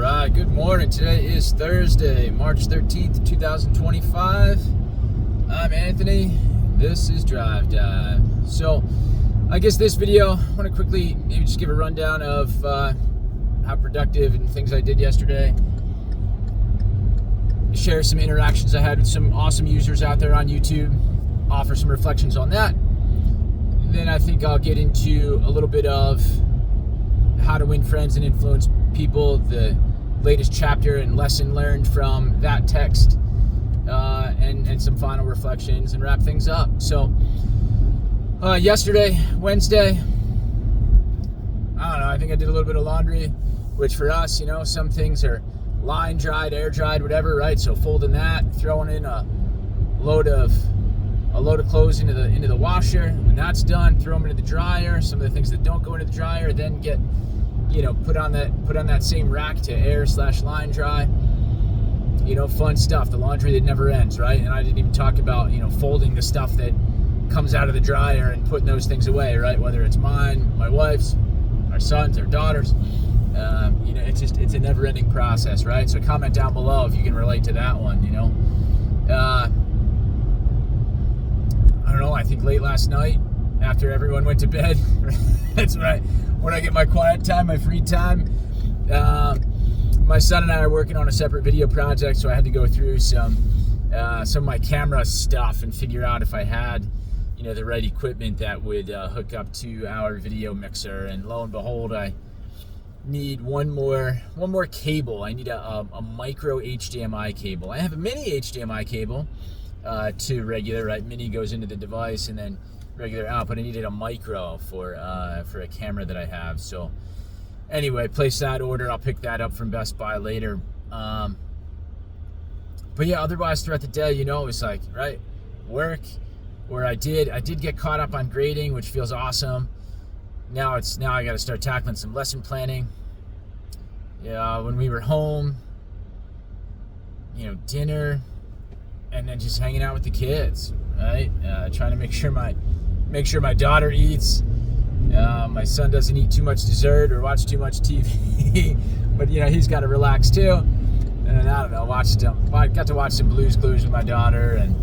right, good morning. Today is Thursday, March 13th, 2025. I'm Anthony. This is Drive Dive. So, I guess this video, I want to quickly maybe just give a rundown of how productive and things I did yesterday. Share some interactions I had with some awesome users out there on YouTube. Offer some reflections on that. Then I think I'll get into a little bit of how to win friends and influence people, the latest chapter and lesson learned from that text, and some final reflections, and wrap things up. So yesterday, Wednesday, I don't know, I think I did a little bit of laundry, which for us, you know, some things are line dried, air dried, whatever, right? So folding that, throwing in a load of clothes into the washer. When that's done, throw them into the dryer. Some of the things that don't go into the dryer then get, you know, put on that same rack to air/line dry. You know, fun stuff, the laundry that never ends, right? And I didn't even talk about, you know, folding the stuff that comes out of the dryer and putting those things away, right? Whether it's mine, my wife's, our sons, our daughters. You know, it's a never-ending process, right? So comment down below if you can relate to that one, you know. I don't know, I think late last night, after everyone went to bed, that's right, when I get my quiet time, my free time, my son and I are working on a separate video project, so I had to go through some of my camera stuff and figure out if I had, you know, the right equipment that would hook up to our video mixer. And lo and behold, I need one more cable. I need a micro HDMI cable. I have a mini HDMI cable to regular, right? Mini goes into the device and then regular out, but I needed a micro for a camera that I have. So anyway, place that order. I'll pick that up from Best Buy later. But yeah, otherwise throughout the day, you know, it was like, right, work, where I did get caught up on grading, which feels awesome. Now I got to start tackling some lesson planning. Yeah, when we were home, you know, dinner, and then just hanging out with the kids, right? Trying to make sure my daughter eats. My son doesn't eat too much dessert or watch too much TV, but you know, he's got to relax too. And I don't know, I got to watch some Blue's Clues with my daughter, and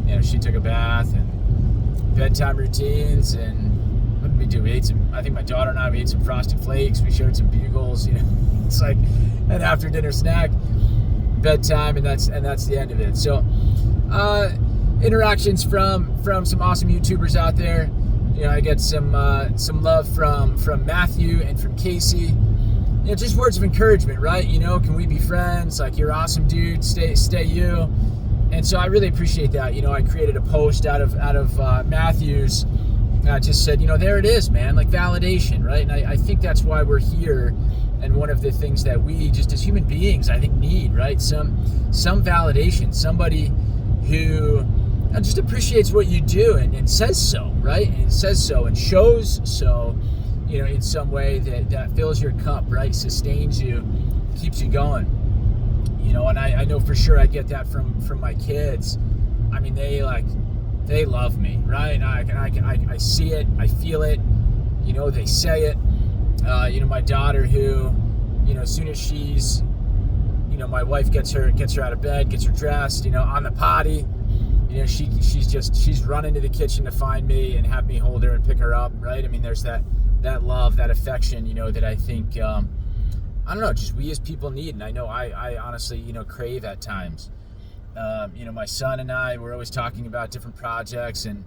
you know, she took a bath and bedtime routines. And what did we do? I think my daughter and I, we ate some Frosted Flakes. We shared some Bugles. You know, it's like an after dinner snack. Bedtime, and that's the end of it. So interactions from some awesome YouTubers out there. You know, I get some love from Matthew and from Casey. You know, just words of encouragement, right? You know, can we be friends? Like, you're awesome, dude. Stay you. And so I really appreciate that. You know, I created a post out of Matthew's. I just said, you know, there it is, man. Like, validation, right? And I think that's why we're here. And one of the things that we, just as human beings, I think need, right? Some validation, somebody who just appreciates what you do and says so, right? And says so and shows so, you know, in some way that fills your cup, right? Sustains you, keeps you going, you know. And I know for sure I get that from my kids. I mean, they love me, right? And I see it, I feel it, you know, they say it. You know, my daughter, who, you know, as soon as she's, you know, my wife gets her out of bed, gets her dressed, you know, on the potty, you know, she's running to the kitchen to find me and have me hold her and pick her up, right? I mean, there's that love, that affection, you know, that I think, I don't know, just we as people need. And I know I honestly, you know, crave at times. You know, my son and I, we're always talking about different projects and,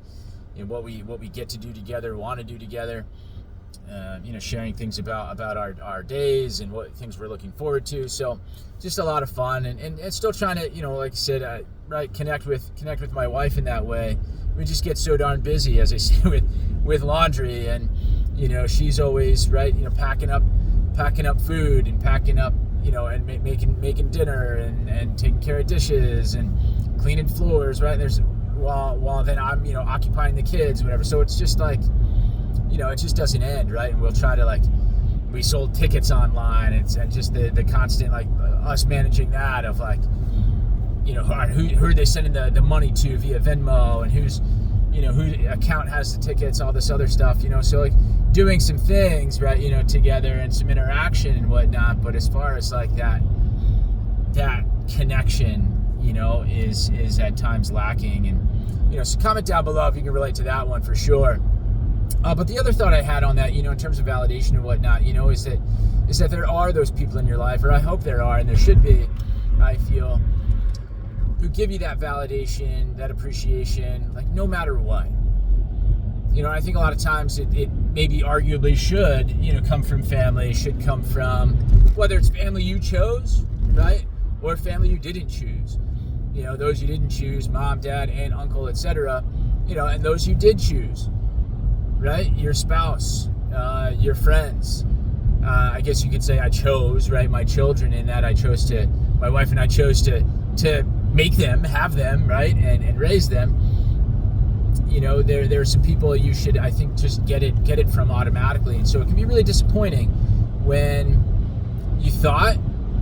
you know, what we get to do together, want to do together. You know, sharing things about our days and what things we're looking forward to. So just a lot of fun, and still trying to, you know, like I said, right, connect with my wife in that way. We just get so darn busy, as I say, with laundry, and you know, she's always, right, you know, packing up food and packing up, you know, and making dinner and taking care of dishes and cleaning floors, right? There's while then I'm, you know, occupying the kids, whatever. So it's just like, you know, it just doesn't end, right? And we'll try to, like, we sold tickets online, and just the constant, like, us managing that of, like, you know, who are they sending the money to via Venmo, and whose, you know, whose account has the tickets, all this other stuff, you know. So, like, doing some things, right, together and some interaction and whatnot. But as far as like that connection, is at times lacking. And, so comment down below if you can relate to that one for sure. But the other thought I had on that, in terms of validation and whatnot, is that there are those people in your life, or I hope there are, and there should be, I feel, who give you that validation, that appreciation, like no matter what. I think a lot of times it maybe arguably should, come from family, should come from, whether it's family you chose, right, or family you didn't choose. Those you didn't choose, mom, dad, aunt, uncle, etc., and those you did choose, right, your spouse, your friends. I guess you could say I chose, right, my children, in that my wife and I chose to make them, have them, right, and raise them. There are some people you should, I think, just get it from automatically. And so it can be really disappointing when you thought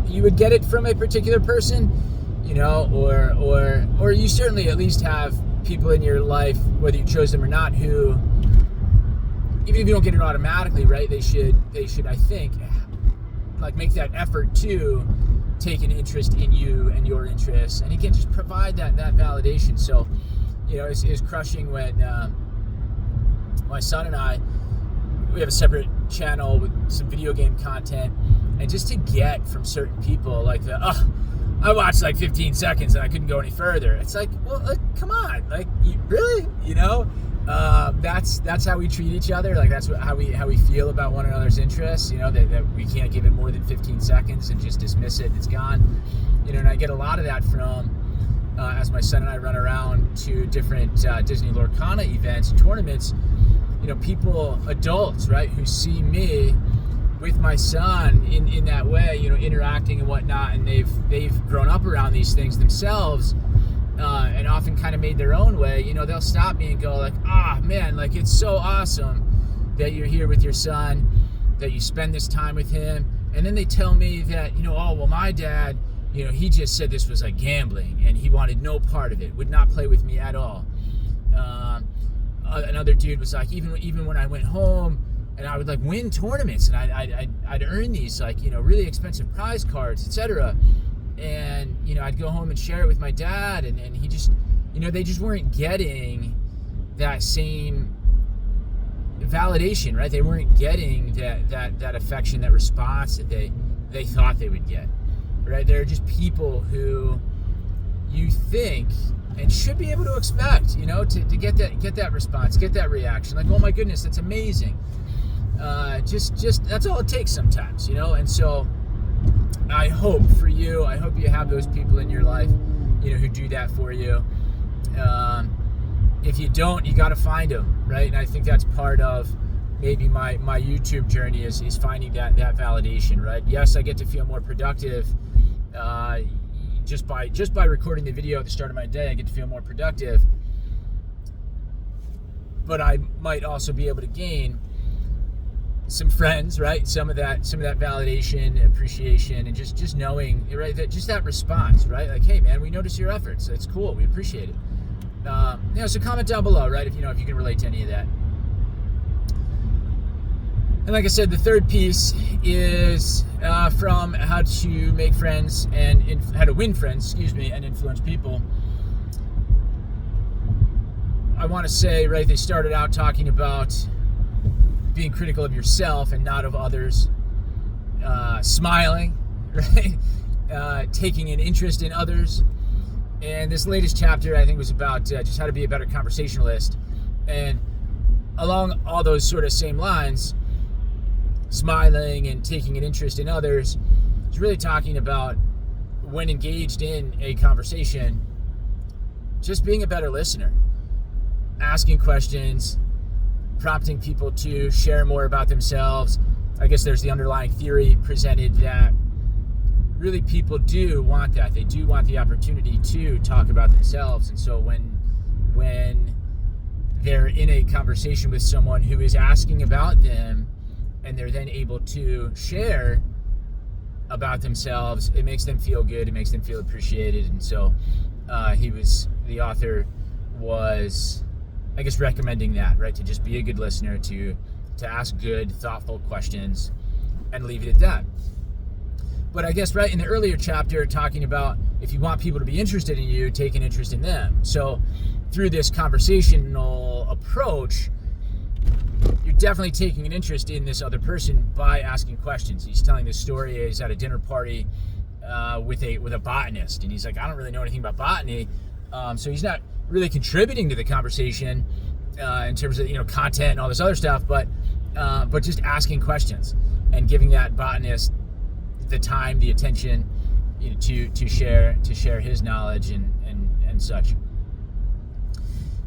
you would get it from a particular person, or you certainly at least have people in your life, whether you chose them or not, who, even if you don't get it automatically, right, they should, I think, like make that effort to take an interest in you and your interests, and again, just provide that validation. So, it's crushing when my son and I, we have a separate channel with some video game content, and just to get from certain people like I watched like 15 seconds and I couldn't go any further. It's like, well, come on, like, really, that's how we treat each other. Like that's how we feel about one another's interests. That we can't give it more than 15 seconds and just dismiss it and it's gone. And I get a lot of that from as my son and I run around to different Disney Lorcana events and tournaments. People, adults, right, who see me with my son in that way, interacting and whatnot, and they've grown up around these things themselves, and often kind of made their own way. They'll stop me and go like, man, like it's so awesome that you're here with your son, that you spend this time with him. And then they tell me that, oh, well, my dad, he just said this was like gambling and he wanted no part of it, would not play with me at all. Another dude was like, even when I went home and I would like win tournaments and I'd earn these like, really expensive prize cards, etc. And, I'd go home and share it with my dad, and he just, they just weren't getting that same validation, right? They weren't getting that affection, that response that they thought they would get, right? They're just people who you think and should be able to expect, to get that response, get that reaction. Like, oh my goodness, that's amazing. Just that's all it takes sometimes, and so I hope for you, I hope you have those people in your life, who do that for you. If you don't, you got to find them, right? And I think that's part of maybe my YouTube journey is finding that validation, right? Yes, I get to feel more productive just by recording the video at the start of my day. I get to feel more productive, but I might also be able to gain some friends, right? Some of that validation, appreciation, and just knowing, right, that response, right? Like, hey man, we notice your efforts. It's cool. We appreciate it. So comment down below, right? If you can relate to any of that. And like I said, the third piece is from how to make friends and how to win friends, and influence people. I want to say, right, they started out talking about being critical of yourself and not of others, smiling, right, taking an interest in others. And this latest chapter, I think, was about just how to be a better conversationalist. And along all those sort of same lines, smiling and taking an interest in others, is really talking about, when engaged in a conversation, just being a better listener, asking questions, prompting people to share more about themselves. I guess there's the underlying theory presented that really people do want that. They do want the opportunity to talk about themselves. And so when they're in a conversation with someone who is asking about them, and they're then able to share about themselves, it makes them feel good. It makes them feel appreciated. And so the author was, I guess, recommending that, right? To just be a good listener, to to ask good, thoughtful questions and leave it at that. But I guess right in the earlier chapter, talking about if you want people to be interested in you, take an interest in them. So through this conversational approach, you're definitely taking an interest in this other person by asking questions. He's telling this story. He's at a dinner party with a botanist, and he's like, I don't really know anything about botany, so he's not really contributing to the conversation in terms of content and all this other stuff, but just asking questions and giving that botanist the time, the attention, to share his knowledge and such.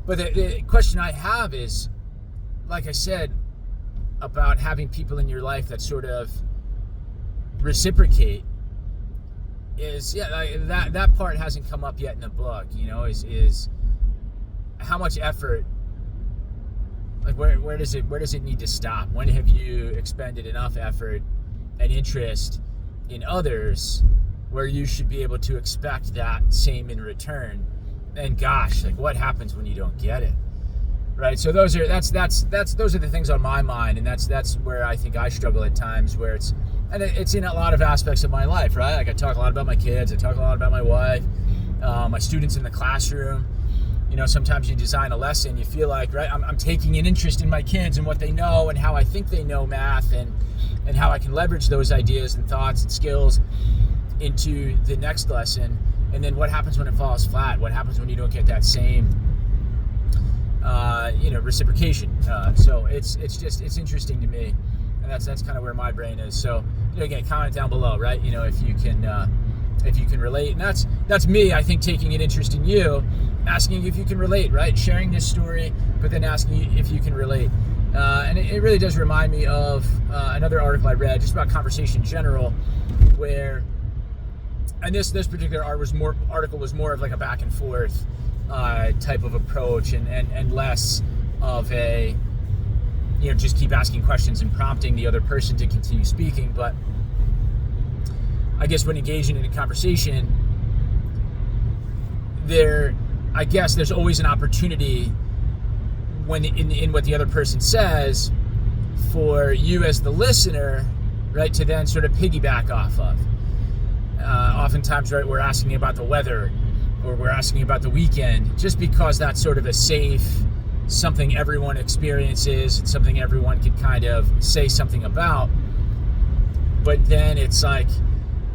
But the question I have is, like I said, about having people in your life that sort of reciprocate is, that part hasn't come up yet in the book, is how much effort, like where does it need to stop? When have you expended enough effort and interest in others where you should be able to expect that same in return? And gosh, like what happens when you don't get it? Right? So those are the things on my mind, and that's where I think I struggle at times, where it's in a lot of aspects of my life, right? Like I talk a lot about my kids, I talk a lot about my wife, my students in the classroom. Sometimes you design a lesson, you feel like, right, I'm taking an interest in my kids and what they know and how I think they know math and how I can leverage those ideas and thoughts and skills into the next lesson. And then what happens when it falls flat? What happens when you don't get that same reciprocation? So it's interesting to me, and that's kind of where my brain is. So again, comment down below, right? If you can relate, and that's me. I think taking an interest in you, asking if you can relate, right? Sharing this story, but then asking if you can relate. And it really does remind me of another article I read just about conversation in general, where, and this particular article was more of like a back and forth type of approach, and less of a just keep asking questions and prompting the other person to continue speaking. But I guess when engaging in a conversation, there's always an opportunity when in what the other person says for you as the listener, right, to then sort of piggyback off of. Oftentimes, right, we're asking about the weather, or we're asking about the weekend, just because that's sort of a safe, something everyone experiences, and something everyone could kind of say something about. But then it's like,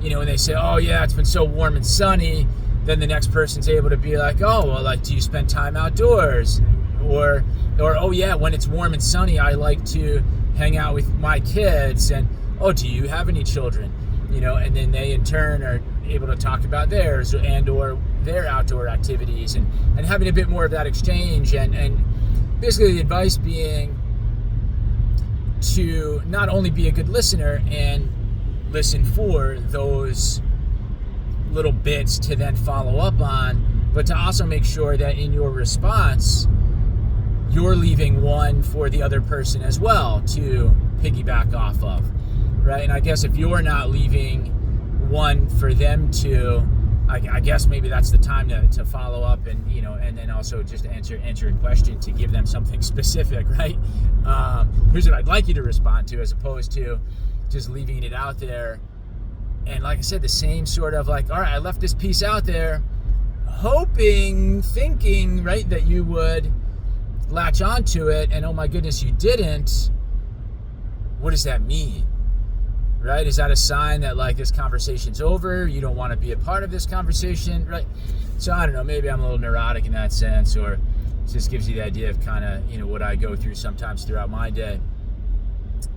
when they say, oh yeah, it's been so warm and sunny, then the next person's able to be like, oh, well, like, do you spend time outdoors? Or oh yeah, when it's warm and sunny, I like to hang out with my kids. And oh, do you have any children? And then they in turn are able to talk about theirs or their outdoor activities, and having a bit more of that exchange, and basically the advice being to not only be a good listener and listen for those little bits to then follow up on, but to also make sure that in your response, you're leaving one for the other person as well to piggyback off of, right? And I guess if you're not leaving one for them to, I guess maybe that's the time to follow up, and and then also just answer a question to give them something specific, right? Here's what I'd like you to respond to, as opposed to just leaving it out there. And like I said, the same sort of like, all right, I left this piece out there, thinking, right, that you would latch onto it, and oh my goodness, you didn't. What does that mean? Right? Is that a sign that like this conversation's over? You don't want to be a part of this conversation, right? So I don't know, maybe I'm a little neurotic in that sense, or it just gives you the idea of kind of, what I go through sometimes throughout my day.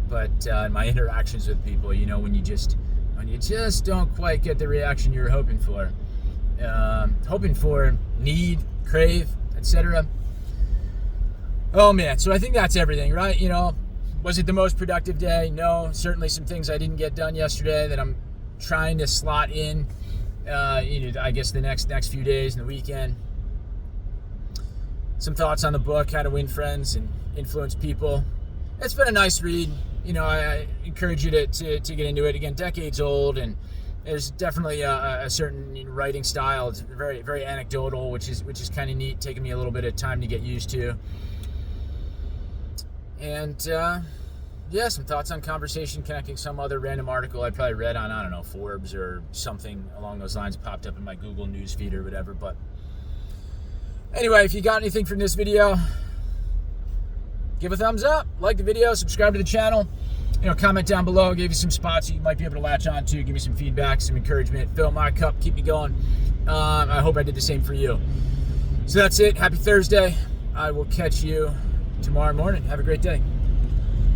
But my interactions with people, when you just don't quite get the reaction you're hoping for, need, crave, etc. Oh man, so I think that's everything, right? Was it the most productive day? No. Certainly some things I didn't get done yesterday that I'm trying to slot in, I guess the next few days and the weekend. Some thoughts on the book, How to Win Friends and Influence People. It's been a nice read. I encourage you to get into it. Again, decades old, and there's definitely a certain writing style. It's very, very anecdotal, which is kind of neat, taking me a little bit of time to get used to. And yeah, some thoughts on conversation, connecting some other random article I probably read on, I don't know, Forbes or something along those lines, popped up in my Google News feed or whatever. But anyway, if you got anything from this video, give a thumbs up, like the video, subscribe to the channel, comment down below, give you some spots you might be able to latch on to, give me some feedback, some encouragement, fill my cup, keep me going. I hope I did the same for you. So that's it. Happy Thursday. I will catch you tomorrow morning. Have a great day.